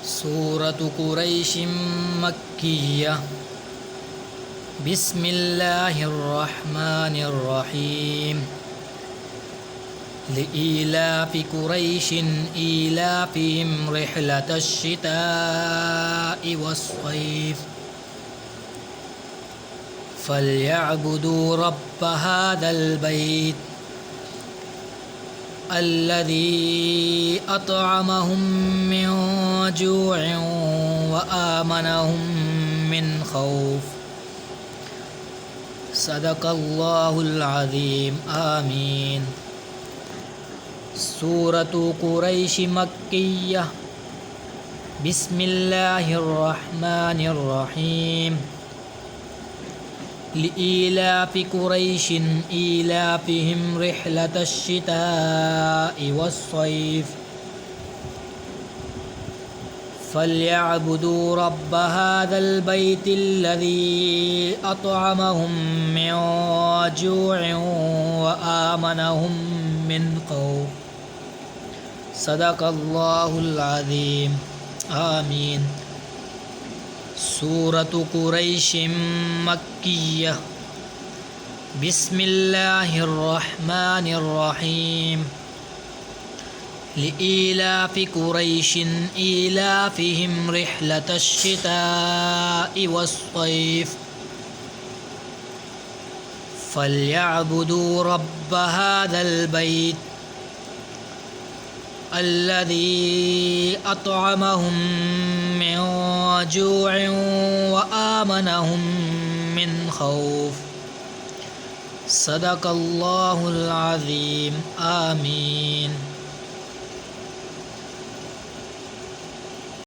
سورة قریش مکیہ بسم اللہ الرحمن الرحیم لإيلاف قريش إيلافهم رحلة الشتاء والصيف فليعبدوا رب هذا البيت الذي أطعمهم من جوع وآمنهم من خوف صدق الله العظيم آمين. سورة قریش مکیہ بسم اللہ الرحمن الرحیم لإيلاف قریش إيلافهم رحلة الشتاء والصيف فليعبدوا رب هذا البيت الذي أطعمهم من جوع وآمنهم من خوف صدق الله العظيم آمين. سورة قریش مکیہ بسم اللہ الرحمن الرحیم لإيلاف قریش إيلافهم رحلة الشتاء والصيف فليعبدوا رب هذا البيت الذي أطعمهم من جوع وآمنهم من خوف صدق الله العظيم آمين.